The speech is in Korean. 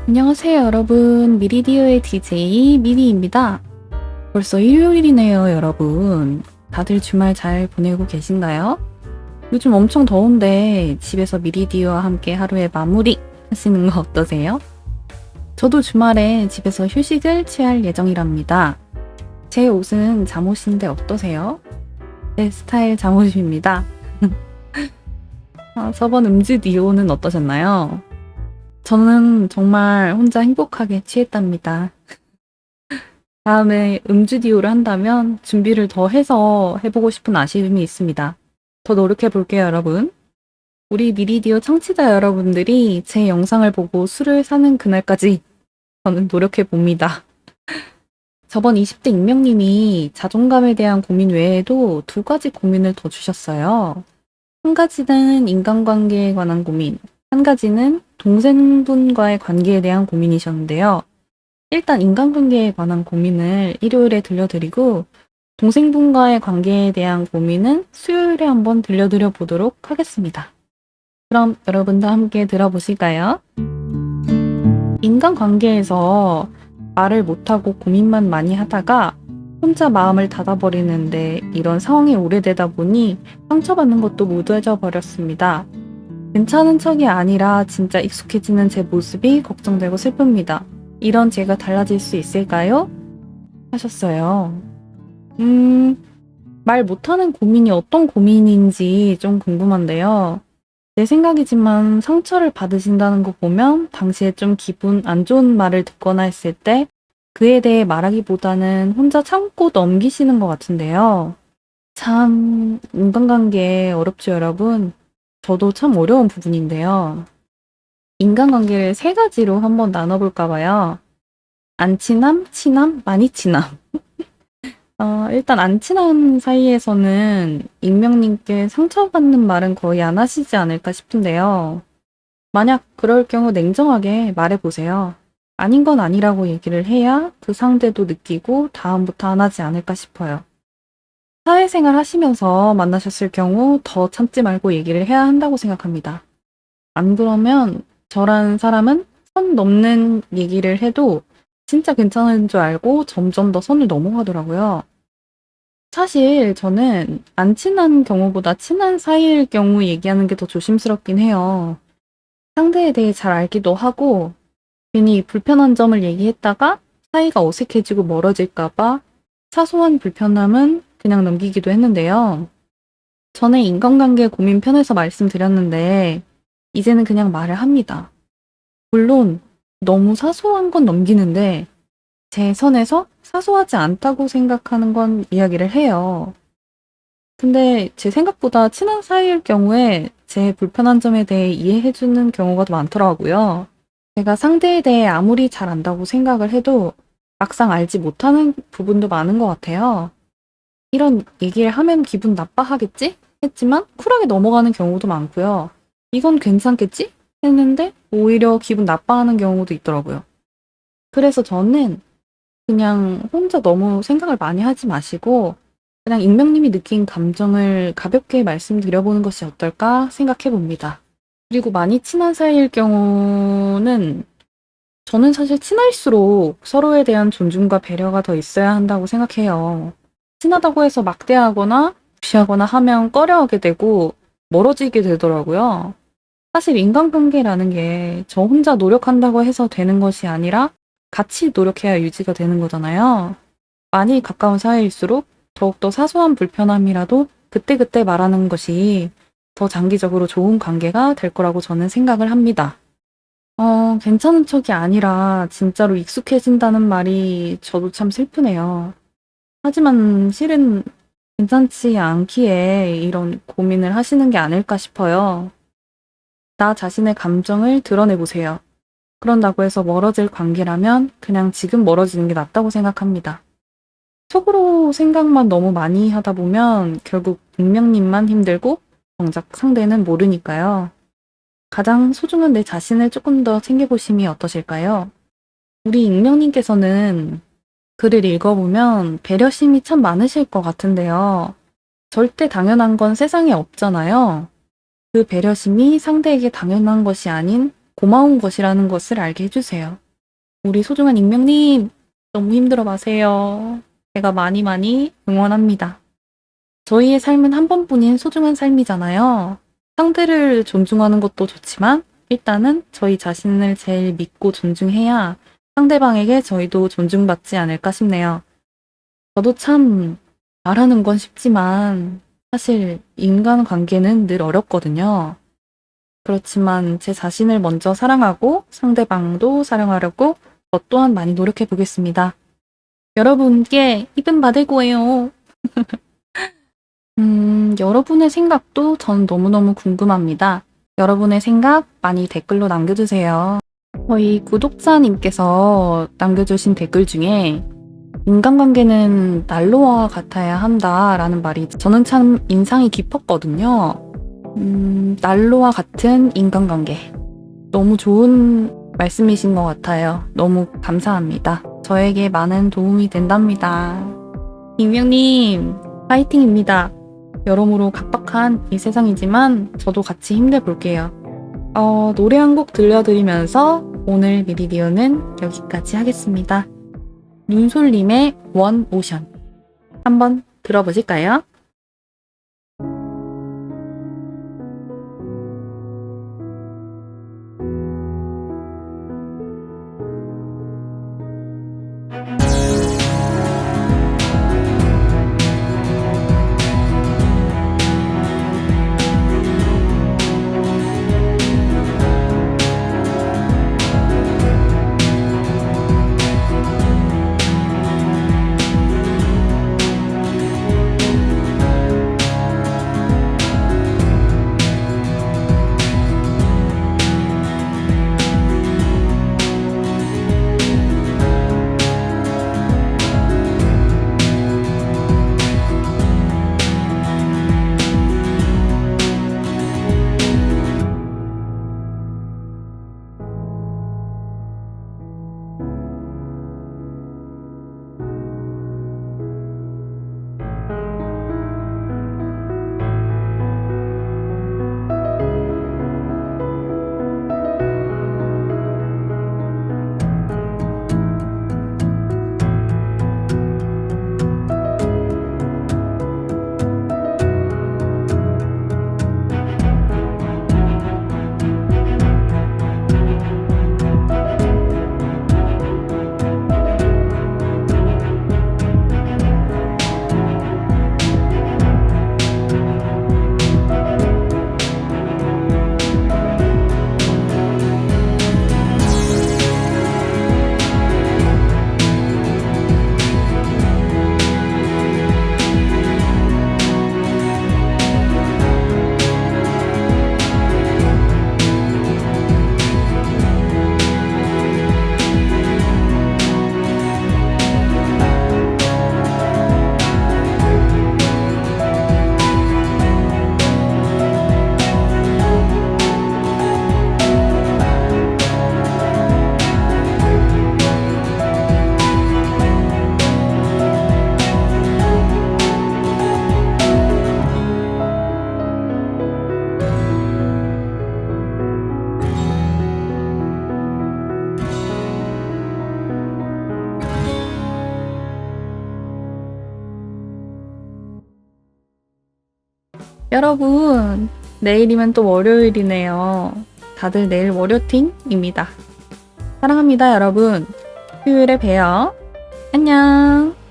안녕하세요, 여러분. 미리디어의 DJ 미리입니다. 벌써 일요일이네요, 여러분. 다들 주말 잘 보내고 계신가요? 요즘 엄청 더운데 집에서 미리디어와 함께 하루의 마무리 하시는 거 어떠세요? 저도 주말에 집에서 휴식을 취할 예정이랍니다. 제 옷은 잠옷인데 어떠세요? 제 스타일 잠옷입니다. 저번 음주 디오는 어떠셨나요? 저는 정말 혼자 행복하게 취했답니다. 다음에 음주 디오를 한다면 준비를 더 해서 해보고 싶은 아쉬움이 있습니다. 더 노력해 볼게요, 여러분. 우리 미리디오 청취자 여러분들이 제 영상을 보고 술을 사는 그날까지 저는 노력해 봅니다. 저번 20대 익명님이 자존감에 대한 고민 외에도 두 가지 고민을 더 주셨어요. 한 가지는 인간관계에 관한 고민, 한 가지는 동생분과의 관계에 대한 고민이셨는데요. 일단 인간관계에 관한 고민을 일요일에 들려드리고 동생분과의 관계에 대한 고민은 수요일에 한번 들려드려 보도록 하겠습니다. 그럼 여러분도 함께 들어보실까요? 인간관계에서 말을 못하고 고민만 많이 하다가 혼자 마음을 닫아버리는데 이런 상황이 오래되다 보니 상처받는 것도 무뎌져 버렸습니다. 괜찮은 척이 아니라 진짜 익숙해지는 제 모습이 걱정되고 슬픕니다. 이런 제가 달라질 수 있을까요? 하셨어요. 말 못하는 고민이 어떤 고민인지 좀 궁금한데요. 제 생각이지만 상처를 받으신다는 거 보면 당시에 좀 기분 안 좋은 말을 듣거나 했을 때 그에 대해 말하기보다는 혼자 참고 넘기시는 것 같은데요. 참, 인간관계 어렵죠, 여러분? 저도 참 어려운 부분인데요. 인간관계를 세 가지로 한번 나눠볼까 봐요. 안 친함, 친함, 많이 친함. 일단 안 친한 사이에서는 익명님께 상처받는 말은 거의 안 하시지 않을까 싶은데요. 만약 그럴 경우 냉정하게 말해보세요. 아닌 건 아니라고 얘기를 해야 그 상대도 느끼고 다음부터 안 하지 않을까 싶어요. 사회생활 하시면서 만나셨을 경우 더 참지 말고 얘기를 해야 한다고 생각합니다. 안 그러면 저라는 사람은 선 넘는 얘기를 해도 진짜 괜찮은 줄 알고 점점 더 선을 넘어가더라고요. 사실 저는 안 친한 경우보다 친한 사이일 경우 얘기하는 게 더 조심스럽긴 해요. 상대에 대해 잘 알기도 하고 괜히 불편한 점을 얘기했다가 사이가 어색해지고 멀어질까봐 사소한 불편함은 그냥 넘기기도 했는데요. 전에 인간관계 고민 편에서 말씀드렸는데 이제는 그냥 말을 합니다. 물론 너무 사소한 건 넘기는데 제 선에서 사소하지 않다고 생각하는 건 이야기를 해요. 근데 제 생각보다 친한 사이일 경우에 제 불편한 점에 대해 이해해주는 경우가 더 많더라고요. 제가 상대에 대해 아무리 잘 안다고 생각을 해도 막상 알지 못하는 부분도 많은 것 같아요. 이런 얘기를 하면 기분 나빠하겠지? 했지만 쿨하게 넘어가는 경우도 많고요. 이건 괜찮겠지? 했는데 오히려 기분 나빠하는 경우도 있더라고요. 그래서 저는 그냥 혼자 너무 생각을 많이 하지 마시고 그냥 익명님이 느낀 감정을 가볍게 말씀드려보는 것이 어떨까 생각해 봅니다. 그리고 많이 친한 사이일 경우는 저는 사실 친할수록 서로에 대한 존중과 배려가 더 있어야 한다고 생각해요. 친하다고 해서 막대하거나 무시하거나 하면 꺼려하게 되고 멀어지게 되더라고요. 사실 인간관계라는 게 저 혼자 노력한다고 해서 되는 것이 아니라 같이 노력해야 유지가 되는 거잖아요. 많이 가까운 사이일수록 더욱더 사소한 불편함이라도 그때그때 말하는 것이 더 장기적으로 좋은 관계가 될 거라고 저는 생각을 합니다. 괜찮은 척이 아니라 진짜로 익숙해진다는 말이 저도 참 슬프네요. 하지만 실은 괜찮지 않기에 이런 고민을 하시는 게 아닐까 싶어요. 나 자신의 감정을 드러내보세요. 그런다고 해서 멀어질 관계라면 그냥 지금 멀어지는 게 낫다고 생각합니다. 속으로 생각만 너무 많이 하다 보면 결국 익명님만 힘들고 정작 상대는 모르니까요. 가장 소중한 내 자신을 조금 더 챙겨보심이 어떠실까요? 우리 익명님께서는 글을 읽어보면 배려심이 참 많으실 것 같은데요. 절대 당연한 건 세상에 없잖아요. 그 배려심이 상대에게 당연한 것이 아닌 고마운 것이라는 것을 알게 해주세요. 우리 소중한 익명님, 너무 힘들어 마세요. 제가 많이 많이 응원합니다. 저희의 삶은 한 번뿐인 소중한 삶이잖아요. 상대를 존중하는 것도 좋지만 일단은 저희 자신을 제일 믿고 존중해야 상대방에게 저희도 존중받지 않을까 싶네요. 저도 참 말하는 건 쉽지만 사실 인간관계는 늘 어렵거든요. 그렇지만 제 자신을 먼저 사랑하고 상대방도 사랑하려고 저 또한 많이 노력해 보겠습니다. 여러분께 입은 받을 거예요. 여러분의 생각도 전 너무너무 궁금합니다. 여러분의 생각 많이 댓글로 남겨주세요. 저희 구독자님께서 남겨주신 댓글 중에 인간관계는 난로와 같아야 한다라는 말이 저는 참 인상이 깊었거든요. 난로와 같은 인간관계. 너무 좋은 말씀이신 것 같아요. 너무 감사합니다. 저에게 많은 도움이 된답니다. 익명님, 파이팅입니다. 여러모로 각박한 이 세상이지만 저도 같이 힘내볼게요. 노래 한 곡 들려드리면서 오늘 미리디오는 여기까지 하겠습니다. 눈솔님의 원 오션 한번 들어보실까요? 여러분, 내일이면 또 월요일이네요. 다들 내일 월요팅입니다. 사랑합니다, 여러분. 휴일에 봬요. 안녕.